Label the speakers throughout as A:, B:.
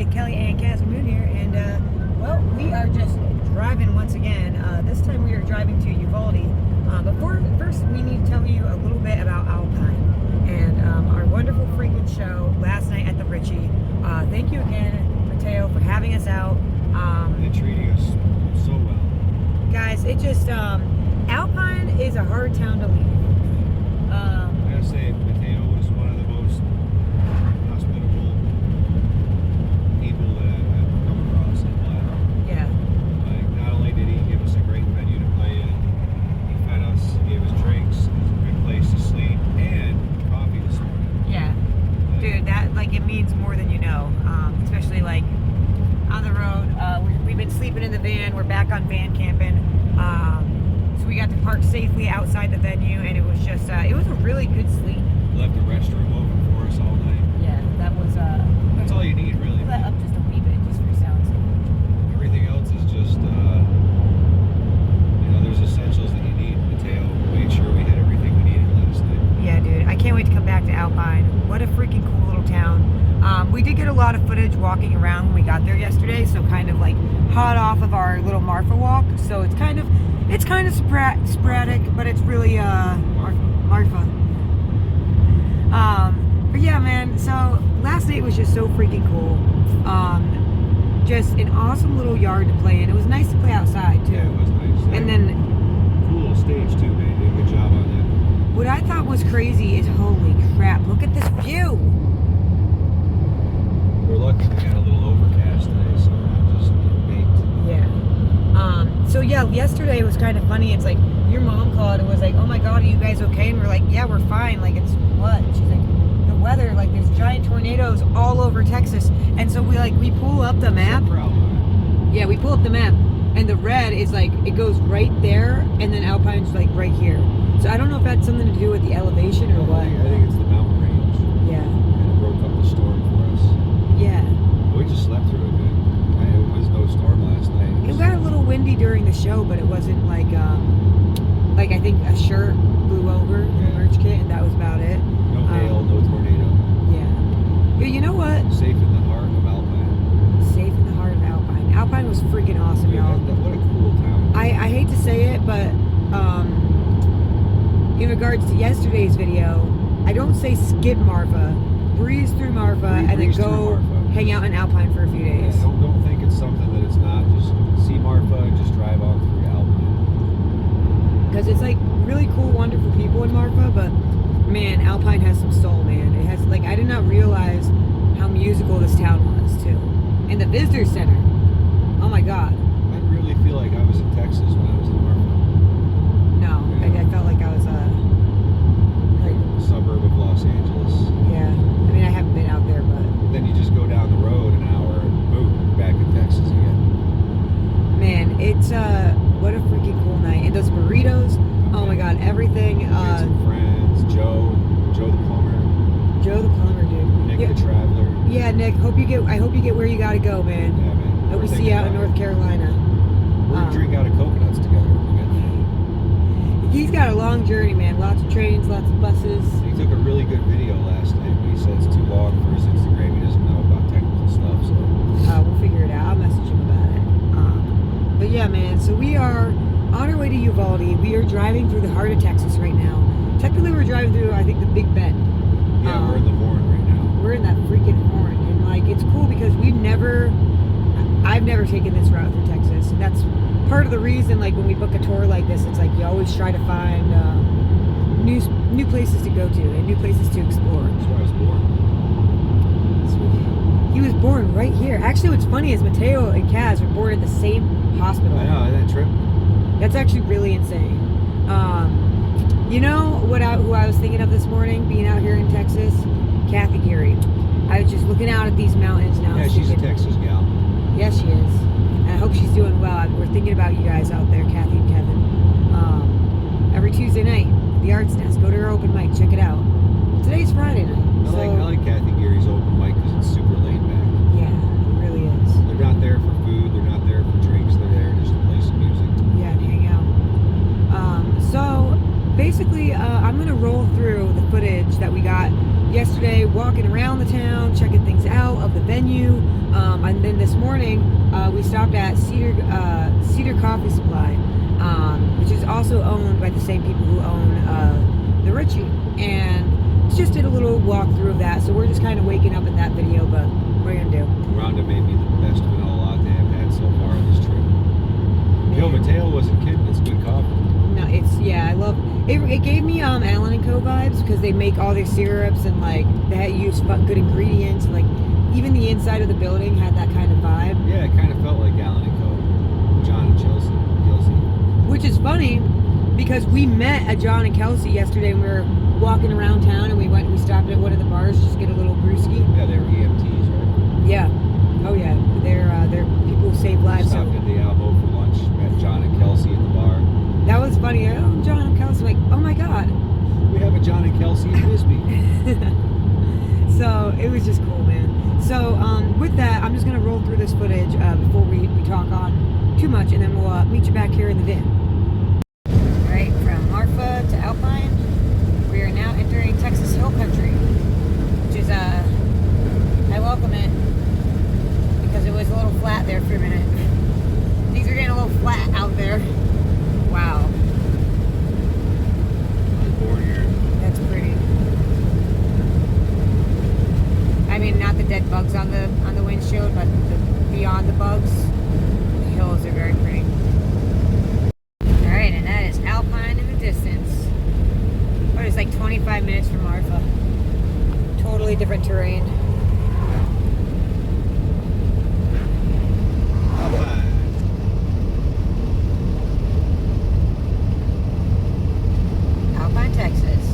A: Kelly Caswyn Moon here, and well, we are just driving once again. This time we are driving to Uvalde, but first we need to tell you a little bit about Alpine and our wonderful freaking show last night at the Ritchey. Thank you again, Matteo, for having us out.
B: And treating us so well.
A: Guys, it just, Alpine is a hard town to leave.
B: I gotta say, Matteo was one of the most hospitable people that I've come across in life.
A: Yeah.
B: Like, not only did he give us a great venue to play in, he fed us, gave us drinks, a good place to sleep, and coffee this morning.
A: Yeah. Dude, that, like, it means more than you know. Especially, like, on the road. We've been sleeping in the van. We're back on van camping. So we got to park safely outside the venue, and it was just, it was a really good sleep.
B: Left the restroom open for us all night.
A: Yeah, that was,
B: That's all you need, really.
A: let up just a wee bit, just for sound's sake.
B: Everything else is just, there's essentials that you need. Mateo made sure we had everything we needed last night.
A: Yeah, dude, I can't wait to come back to Alpine. What a freaking cool little town. We did get a lot of footage walking around when we got there yesterday, so kind of like hot off of our little Marfa walk. So it's kind of sporadic, but it's really Marfa. But yeah, man. So last night was just so freaking cool. Just an awesome little yard to play in. It was nice to play outside too.
B: Yeah, it was nice.
A: And then
B: cool stage too, man. You did a good job on that.
A: what I thought was crazy is, holy crap, look at this view.
B: We're lucky we got a little overcast today, so we're not just baked.
A: Yeah. So yeah, yesterday was kind of funny. It's like your mom called and was like, "Oh my God, are you guys okay?" And we're like, "Yeah, we're fine." Like, it's what? And she's like, "The weather, like there's giant tornadoes all over Texas." And so we pull up the map. Yeah, we pull up the map, and the red is like it goes right there, and then Alpine's like right here. So I don't know if that's something to do with the elevation or what.
B: I think it's the mountain range.
A: Yeah.
B: And it broke up the storm for us.
A: Yeah.
B: We just slept through it, man. It was no storm last night.
A: It got a little windy during the show, but it wasn't like I think a shirt blew over the merch kit, and that was about it.
B: No hail, no tornado.
A: Yeah. You know what?
B: Safe in the heart of Alpine.
A: Safe in the heart of Alpine. Alpine was freaking awesome,
B: Dude,
A: y'all.
B: what a cool town.
A: I hate to say it, but in regards to yesterday's video, I don't say skip Marfa, breeze through Marfa, and then go hang out in Alpine for a few days.
B: Yeah, don't think it's something that it's not. Just see Marfa and just drive on through Alpine.
A: Because it's like really cool, wonderful people in Marfa, but man, Alpine has some soul, man. It has, like, I did not realize how musical this town was too. And the visitor center, oh my God.
B: I really feel like I was in Texas when I was in Marfa.
A: No, I felt like I was
B: Like a suburb of Los Angeles.
A: yeah. I mean, I haven't been out there, but
B: Then you just go down the road an hour and boom, back in Texas again.
A: man, it's what a freaking cool night. And those burritos, oh my God, everything.
B: Made some friends, Joe the plumber,
A: Joe the plumber, dude.
B: Nick
A: Yeah.
B: the traveler.
A: Yeah, Nick. I hope you get where you gotta go, man.
B: Yeah, man.
A: Hope we see you out in North Carolina.
B: We're gonna drink out of coconuts together when we get there.
A: He's got a long journey, man. Lots of trains, lots of buses.
B: He took a really good video last night, but he said it's too long for his Instagram. He doesn't know about technical stuff, so.
A: We'll figure it out. I'll message him about it. But yeah, man. So we are on our way to Uvalde. We are driving through the heart of Texas right now. Technically, we're driving through, I think, the Big Bend.
B: Yeah, we're in the Horn right now.
A: We're in that freaking Horn, and like it's cool because I've never taken this route through Texas, and that's part of the reason. Like when we book a tour like this, it's like you always try to find new places to go to and new places to explore.
B: That's where I was born.
A: He was born right here. Actually, what's funny is Matteo and Kaz were born at the same hospital.
B: I know, isn't that trip?
A: That's actually really insane. You know who I was thinking of this morning, being out here in Texas? Kathy Geary. I was just looking out at these mountains now.
B: Yeah, she's a Texas gal.
A: Yes, she is. And I hope she's doing well. We're thinking about you guys out there, Kathy and Kevin. Every Tuesday night, the Arts Nest. Go to her open mic. Check it out. Today's Friday night.
B: I like Kathy Geary's open mic because it's super laid back.
A: Yeah, it really is.
B: They're not there for food. They're not there for drinks. They're there just to play some music.
A: Yeah, and hang out. So basically, I'm gonna roll through the footage that we got yesterday, walking around the town, checking things out of the venue. And then this morning, we stopped at Cedar Coffee Supply, which is also owned by the same people who own the Ritchey. And just did a little walkthrough of that. So we're just kind of waking up in that video, but what are you gonna do?
B: Rhonda made me the best vanilla latte I've had so far on this trip. Yo, Matteo wasn't kidding. It's good coffee.
A: No, I love it. It gave me Allen & Co vibes because they make all their syrups and like they use good ingredients. And, like even the inside of the building had that kind of vibe.
B: Yeah, it kind of felt like Allen & Co. John and Kelsey.
A: Which is funny because we met at John and Kelsey yesterday and we were walking around town and we stopped at one of the bars just to get a little brewski.
B: Yeah, they were EMTs, right?
A: Yeah. Oh yeah. They're people who save lives.
B: Stopped at the Albo for lunch. Met John and Kelsey at the bar.
A: That was funny. I'm John and Kelsey. Like, oh my god.
B: We have a John and Kelsey in Bisbee.
A: So it was just cool, man. So with that, I'm just gonna roll through this footage before we talk on too much, and then we'll meet you back here in the van. All right, from Marfa to Alpine, we are now entering Texas Hill Country, which is I welcome it because it was a little flat there for a minute. Things are getting a little flat out there. Wow.
B: I'm born here.
A: That's pretty. I mean, not the dead bugs on the windshield, but beyond the bugs, the hills are very pretty. All right, and that is Alpine in the distance. But it's like 25 minutes from Marfa. Totally different terrain. Alpine, Texas.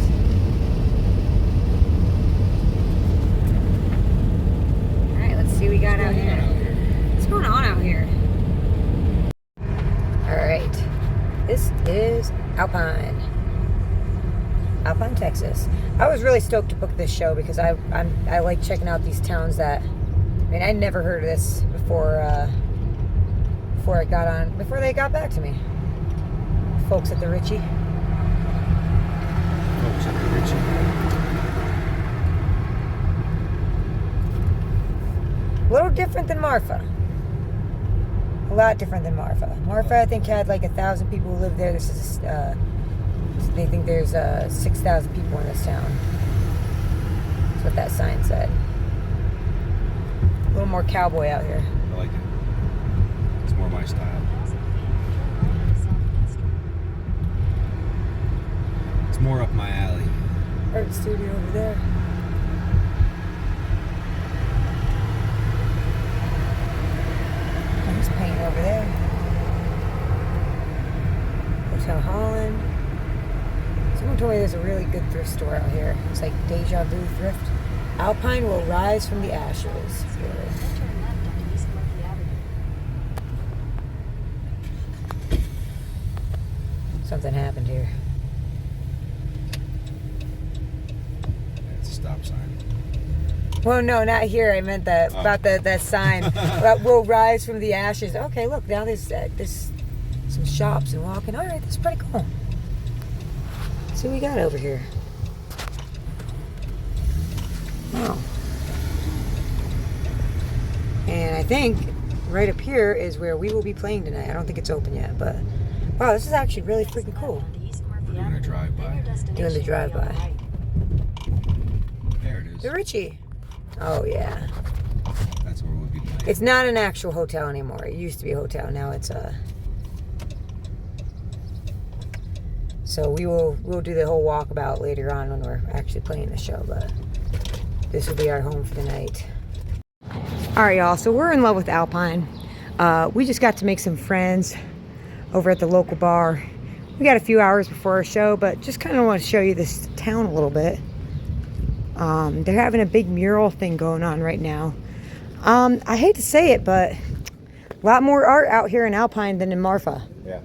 A: All right, let's see what we got out here. What's going on out here? All right, this is Alpine, Texas. I was really stoked to book this show because I like checking out these towns that, I mean, I never heard of this before before they got back to me. Folks at the Ritchey.
B: Folks at the Ritchey.
A: A little different than Marfa. A lot different than Marfa. Marfa, I think, had like 1,000 people who live there. This is, they think there's 6,000 people in this town. That's what that sign said. A little more cowboy out here.
B: I like it. It's more my style. It's more up my alley.
A: Art studio over there. There's paint over there. Hotel Holland. Someone told me there's a really good thrift store out here. It's like Deja Vu Thrift. Alpine will rise from the ashes. Something happened here.
B: It's a stop sign.
A: Well, no, not here. I meant that about that sign. Will rise from the ashes. Okay, look, now there's some shops and walking. All right, that's pretty cool. Let's see what we got over here. Oh. And I think right up here is where we will be playing tonight. I don't think it's open yet, but wow, this is actually really freaking cool.
B: We're doing a drive-by.
A: Doing the drive-by.
B: There it is.
A: The Ritchey. Oh, yeah.
B: That's where we'll be playing.
A: It's not an actual hotel anymore. It used to be a hotel. Now it's a... So we'll do the whole walkabout later on when we're actually playing the show, but this will be our home for the night. All right, y'all. So we're in love with Alpine. We just got to make some friends over at the local bar. We got a few hours before our show, but just kind of want to show you this town a little bit. They're having a big mural thing going on right now. I hate to say it, but a lot more art out here in Alpine than in Marfa.
B: Yeah.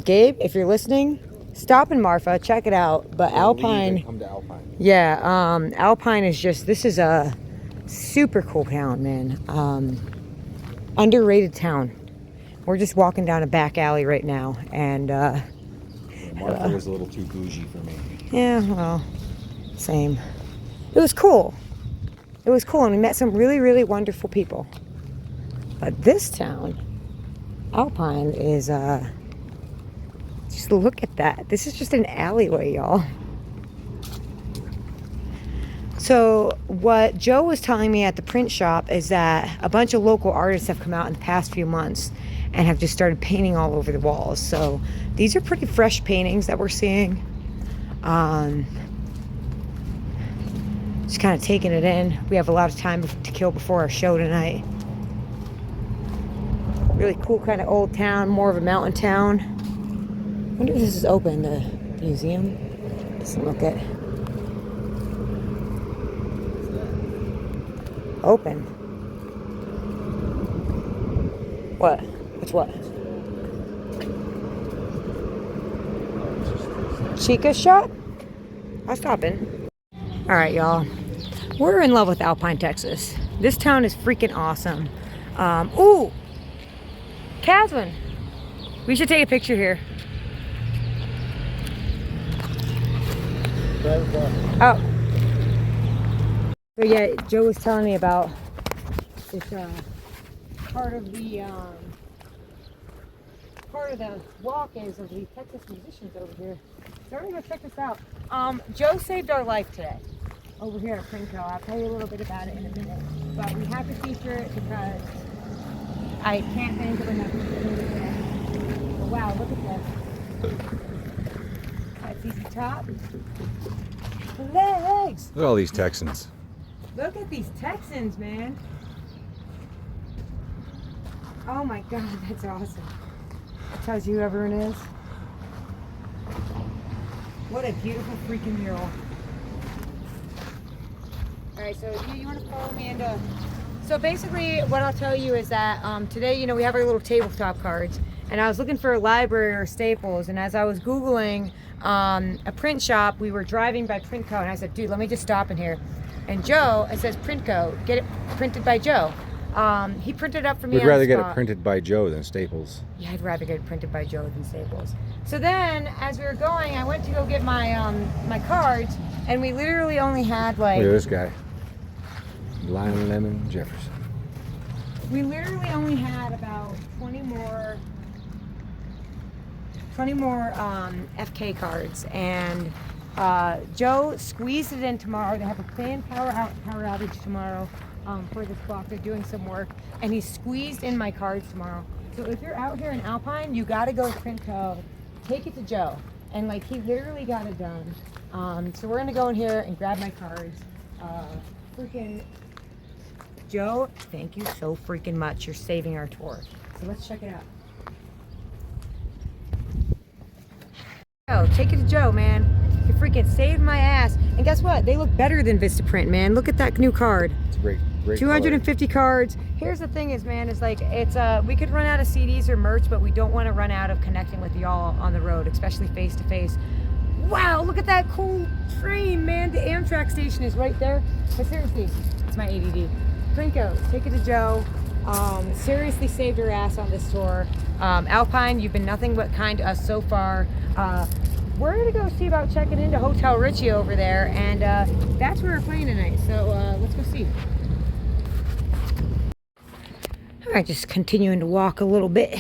A: Gabe, if you're listening, stop in Marfa, check it out. But Alpine,
B: come to Alpine.
A: Yeah, Alpine is just, this is a super cool town, man. Underrated town. We're just walking down a back alley right now, and
B: Marfa was a little too bougie for me.
A: yeah, well, same. It was cool. It was cool, and we met some really, really wonderful people. But this town, Alpine, is, just look at that. This is just an alleyway, y'all. So what Joe was telling me at the print shop is that a bunch of local artists have come out in the past few months and have just started painting all over the walls. So these are pretty fresh paintings that we're seeing. Just kind of taking it in. We have a lot of time to kill before our show tonight. Really cool kind of old town, more of a mountain town. I wonder if this is open, the museum. Let's look at. Open. What? What's what? Chica shop? I'll stop in. Alright, y'all. We're in love with Alpine, Texas. This town is freaking awesome. Ooh! Caswyn! We should take a picture here. Oh. So yeah, Joe was telling me about this part of the walk is of the Texas musicians over here. So we're gonna go check this out. Joe saved our life today over here at PrintCo. I'll tell you a little bit about it in a minute. But we have to feature it because I can't think of enough things. But wow, look at this. That's easy top. Legs!
B: Look at all these Texans.
A: Look at these Texans, man. Oh my God, that's awesome. That tells you who everyone is. What a beautiful freaking mural. Alright, so you want to follow me into... So basically what I'll tell you is that today, you know, we have our little tabletop cards. And I was looking for a library or Staples. And as I was Googling a print shop, we were driving by PrintCo. And I said, dude, let me just stop in here. And Joe, it says PrintCo, get it printed by Joe. He printed up for me.
B: We'd rather get it printed by Joe than Staples.
A: Yeah, I'd rather get it printed by Joe than Staples. So then, as we were going, I went to go get my my cards, and we literally only had like...
B: Look at this guy. Lime Lemon Jefferson.
A: We literally only had about 20 more FK cards, and Joe squeezed it in tomorrow. They have a planned power outage tomorrow for this block. They're doing some work, and he squeezed in my cards tomorrow. So if you're out here in Alpine, you got to go to PrintCo, take it to Joe, and like he literally got it done. So we're gonna go in here and grab my cards. Freaking Joe, thank you so freaking much. You're saving our tour. So let's check it out. Oh, take it to Joe, man. You freaking saved my ass. And guess what? They look better than Vistaprint, man. Look at that new card.
B: It's great.
A: 250 cards. Here's the thing is, man, is like it's we could run out of CDs or merch, but we don't want to run out of connecting with y'all on the road, especially face to face. Wow, look at that cool train, man. The Amtrak station is right there. But seriously, it's my ADD. PrintCo, take it to Joe. Seriously saved your ass on this tour. Alpine, you've been nothing but kind to us so far. We're gonna go see about checking into Hotel Ritchey over there, and that's where we're playing tonight. So let's go see. All right, just continuing to walk a little bit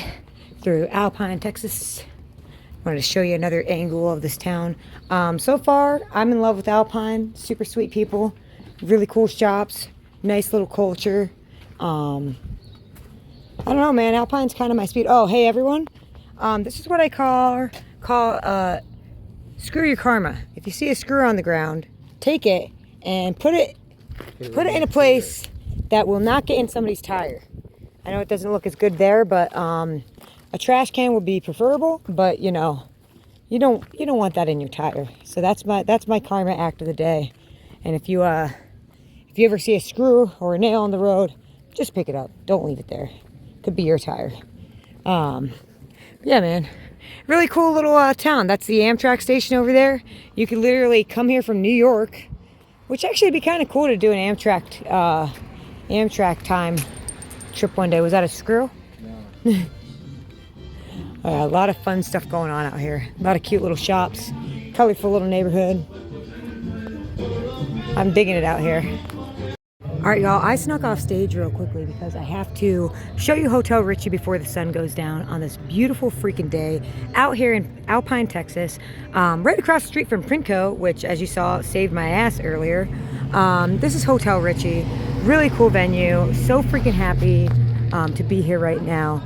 A: through Alpine, Texas. I wanted to show you another angle of this town. So far, I'm in love with Alpine. Super sweet people, really cool shops, nice little culture. I don't know, man. Alpine's kind of my speed. Oh, hey everyone. This is what I call screw your karma. If you see a screw on the ground, take it and put it in a place that will not get in somebody's tire. I know it doesn't look as good there, but a trash can would be preferable. But you know, you don't want that in your tire. So that's my karma act of the day. And if you ever see a screw or a nail on the road, just pick it up. Don't leave it there. Could be your tire. Yeah, man. Really cool little town. That's the Amtrak station over there. You could literally come here from New York, which actually would be kind of cool to do an Amtrak time trip one day. Was that a screw? No. A lot of fun stuff going on out here. A lot of cute little shops. Colorful little neighborhood. I'm digging it out here. All right, y'all, I snuck off stage real quickly because I have to show you Hotel Ritchey before the sun goes down on this beautiful freaking day out here in Alpine, Texas, right across the street from PrintCo, which, as you saw, saved my ass earlier. This is Hotel Ritchey, really cool venue, so freaking happy to be here right now.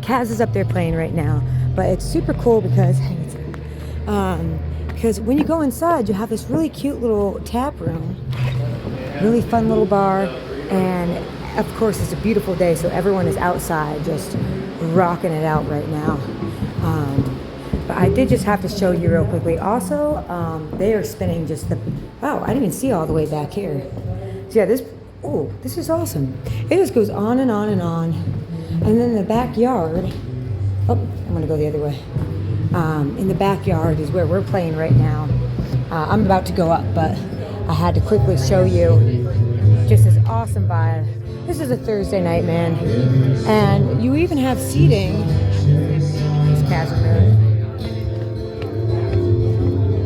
A: Kaz is up there playing right now, but it's super cool because when you go inside, you have this really cute little tap room. Really fun little bar, and of course it's a beautiful day, so everyone is outside just rocking it out right now. But I did just have to show you real quickly. Also, they are spinning just the, wow, I didn't even see all the way back here. So yeah, this is awesome. It just goes on and on and on. And then in the backyard, oh, I'm gonna go the other way. In the backyard is where we're playing right now. I'm about to go up, but I had to quickly show you just this awesome vibe. This is a Thursday night, man. And you even have seating. It's Caswyn Moon.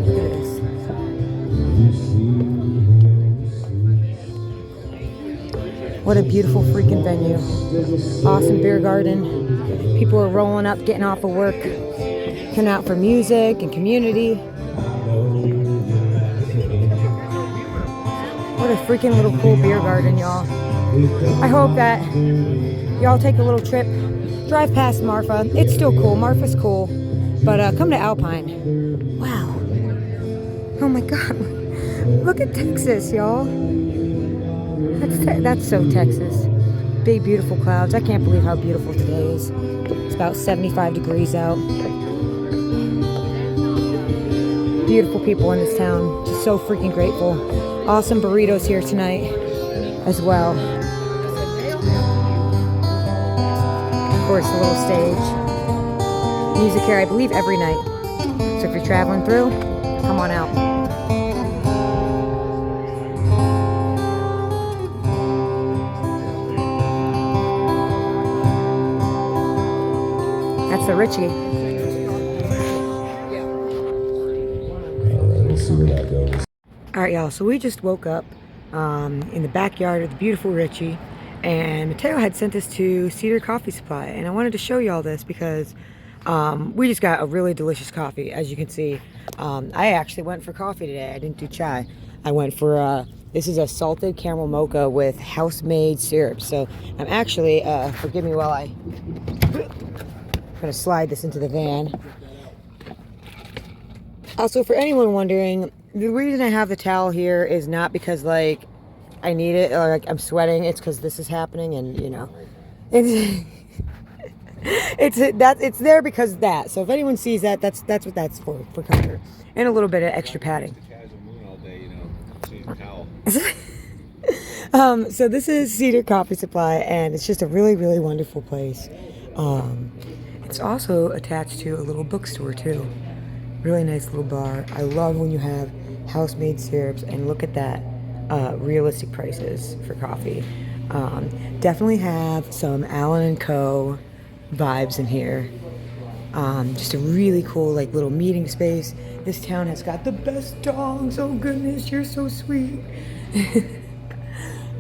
A: Look at this. What a beautiful freaking venue. Awesome beer garden. People are rolling up, getting off of work, coming out for music and community. What a freaking little cool beer garden, y'all. I hope that y'all take a little trip, drive past Marfa. It's still cool. Marfa's cool. But come to Alpine. Wow. Oh my God. Look at Texas, y'all. That's so Texas. Big, beautiful clouds. I can't believe how beautiful today is. It's about 75 degrees out. Beautiful people in this town. Just so freaking grateful. Awesome burritos here tonight as well. Of course, the little stage. Music here, I believe, every night. So if you're traveling through, come on out. That's the Ritchey.
C: We'll see where that goes.
A: All right, y'all, so we just woke up in the backyard of the beautiful Ritchey, and Matteo had sent us to Cedar Coffee Supply, and I wanted to show you all this because we just got a really delicious coffee, as you can see. I actually went for coffee today. I didn't do chai. I went for, this is a salted caramel mocha with house-made syrup. So I'm actually, forgive me while I'm gonna slide this into the van. Also, for anyone wondering, the reason I have the towel here is not because, like, I need it or, like, I'm sweating. It's because this is happening, and, you know, it's there because of that. So if anyone sees that, that's what that's for comfort. And a little bit of extra padding.
B: Caswyn Moon all day, you know, same towel.
A: So this is Cedar Coffee Supply, and it's just a really, really wonderful place. It's also attached to a little bookstore, too. Really nice little bar. I love when you have house-made syrups, and look at that, realistic prices for coffee. Definitely have some Allen & Co. vibes in here. Just a really cool, like, little meeting space. This town has got the best dogs. Oh goodness, you're so sweet.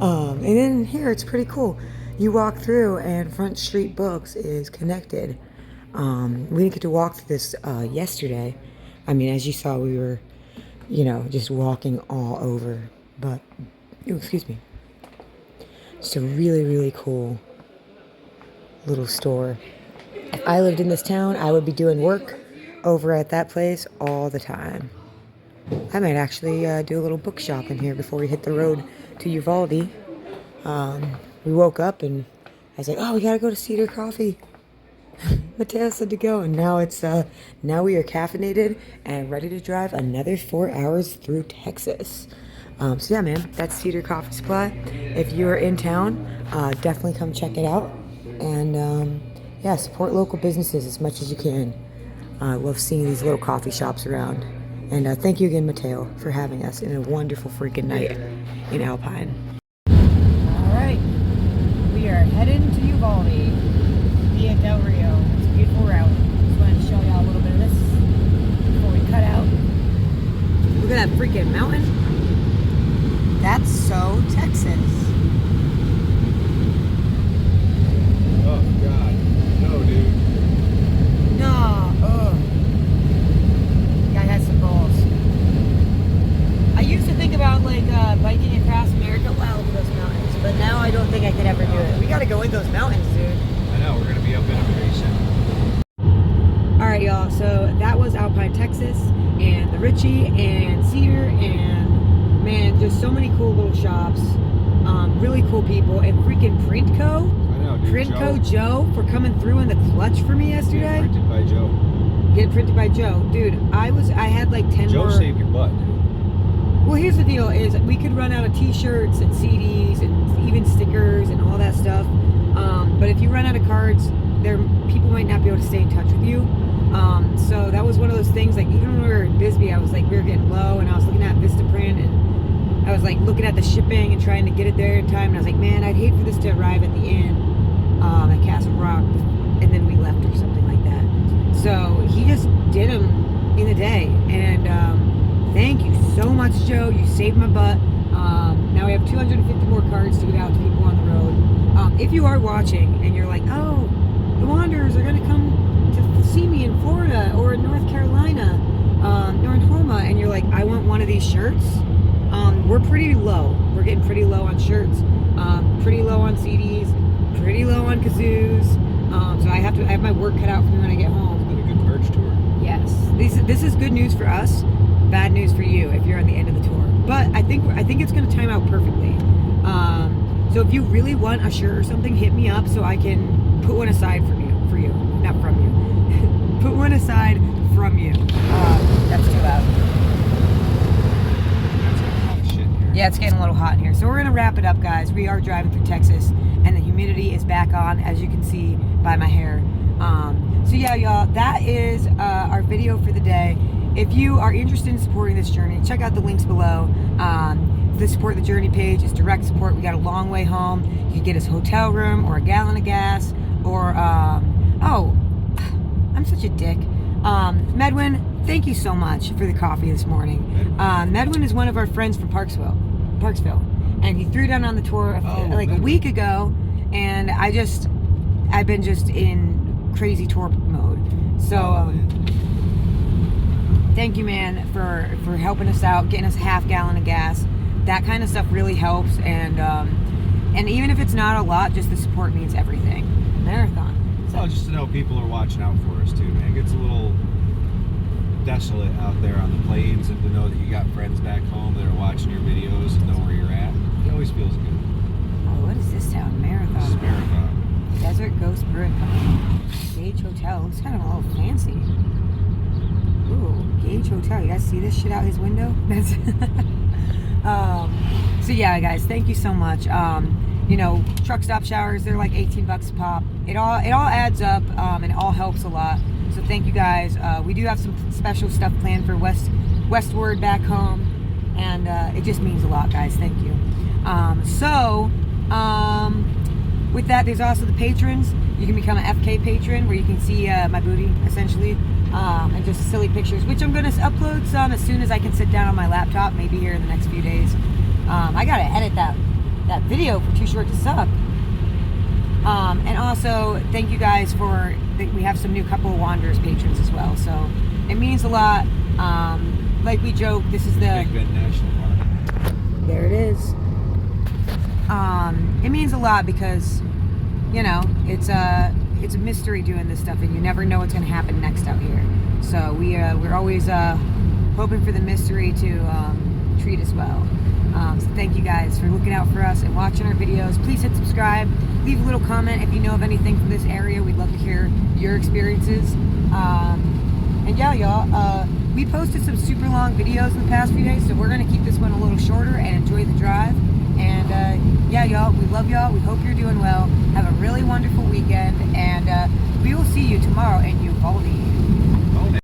A: And then here it's pretty cool. You walk through, and Front Street Books is connected. We didn't get to walk through this yesterday. I mean, as you saw, we were, you know, just walking all over. But, oh, excuse me. Just a really, really cool little store. If I lived in this town, I would be doing work over at that place all the time. I might actually do a little book shop in here before we hit the road to Uvalde. We woke up and I was like, oh, we gotta go to Cedar Coffee. Matteo said to go, and now it's now we are caffeinated and ready to drive another 4 hours through Texas. So yeah, man, that's Cedar Coffee Supply. If you're in town, definitely come check it out, and yeah, support local businesses as much as you can. I love seeing these little coffee shops around, and thank you again, Matteo, for having us in a wonderful freaking night in Alpine. All right, we are heading to Uvalde via Del Rio. It's a beautiful route. Just wanted to show y'all a little bit of this before we cut out. Look at that freaking mountain. That's so Texas. gotta go in those mountains, dude.
B: I know, we're gonna be up in them pretty soon.
A: All right, y'all. So that was Alpine, Texas, and the Ritchey and Cedar, and man, just so many cool little shops, really cool people, and freaking PrintCo.
B: I know, dude.
A: PrintCo Joe for coming through in the clutch for me yesterday.
B: Get printed by Joe.
A: Get printed by Joe, dude. I had like 10
B: Joe
A: more.
B: saved your butt, dude.
A: Well, here's the deal: is we could run out of T-shirts and CDs and even stickers and all that stuff. But if you run out of cards, people might not be able to stay in touch with you. So that was one of those things. Like even when we were in Bisbee, I was like, we were getting low, and I was looking at Vistaprint, and I was like looking at the shipping and trying to get it there in time. And I was like, man, I'd hate for this to arrive at the inn at Castle Rock, and then we left or something like that. So he just did them in a day, and thank you so much, Joe. You saved my butt. Now we have 250 more cards to get out to people on the road. If you are watching and you're like, oh, the Wanderers are going to come to see me in Florida or in North Carolina or in Homa, and you're like, I want one of these shirts, we're pretty low. We're getting pretty low on shirts, pretty low on CDs, pretty low on kazoos. So I have my work cut out for me when I get home.
B: It's been a good merch tour.
A: Yes, this is good news for us, bad news for you if you're on the end of the tour. But I think it's going to time out perfectly. So if you really want a shirt or something, hit me up so I can put one aside for you, not from you. Put one aside from you. That's too loud.
B: That's a hot shit here.
A: Yeah, it's getting a little hot in here. So we're gonna wrap it up, guys. We are driving through Texas, and the humidity is back on, as you can see by my hair. So yeah, y'all, that is our video for the day. If you are interested in supporting this journey, check out the links below. The Support the Journey page is direct support. We got a long way home. You can get us a hotel room or a gallon of gas, or oh, I'm such a dick. Medwin, thank you so much for the coffee this morning. Medwin is one of our friends from Parksville, and he threw down on the tour a week ago, and I've been just in crazy tour mode. So thank you, man, for helping us out, getting us a half gallon of gas. That kind of stuff really helps, and even if it's not a lot, just the support means everything. Marathon.
B: Well, just to know people are watching out for us too, man. It gets a little desolate out there on the plains, and to know that you got friends back home that are watching your videos and know where you're at, it always feels good.
A: Oh, what is this town? Marathon.
B: This is Marathon.
A: Desert Ghost Brewing Company. Gage Hotel. Looks kind of a little fancy. Ooh, Gage Hotel. You guys see this shit out his window? That's so yeah, guys, thank you so much. Truck stop showers, they're like $18 a pop. It all adds up, and it all helps a lot. So thank you, guys. We do have some special stuff planned for westward back home, and it just means a lot, guys. Thank you. With that, there's also the patrons. You can become an FK patron, where you can see my booty, essentially, and just silly pictures, which I'm going to upload some as soon as I can sit down on my laptop, maybe here in the next few days. I got to edit that video for Too Short to Suck. And also, thank you guys we have some new couple of Wanderers patrons as well, so it means a lot. Like we joked, this is the
B: Big Bend National Park.
A: There it is. It means a lot because, it's a mystery doing this stuff, and you never know what's going to happen next out here. So we're always hoping for the mystery to treat us well. So thank you guys for looking out for us and watching our videos. Please hit subscribe. Leave a little comment if you know of anything from this area. We'd love to hear your experiences. And yeah, y'all, we posted some super long videos in the past few days, so we're going to keep this one a little shorter and enjoy the drive. And yeah, y'all, we love y'all. We hope you're doing well. Have a really wonderful weekend, and we will see you tomorrow in Uvalde.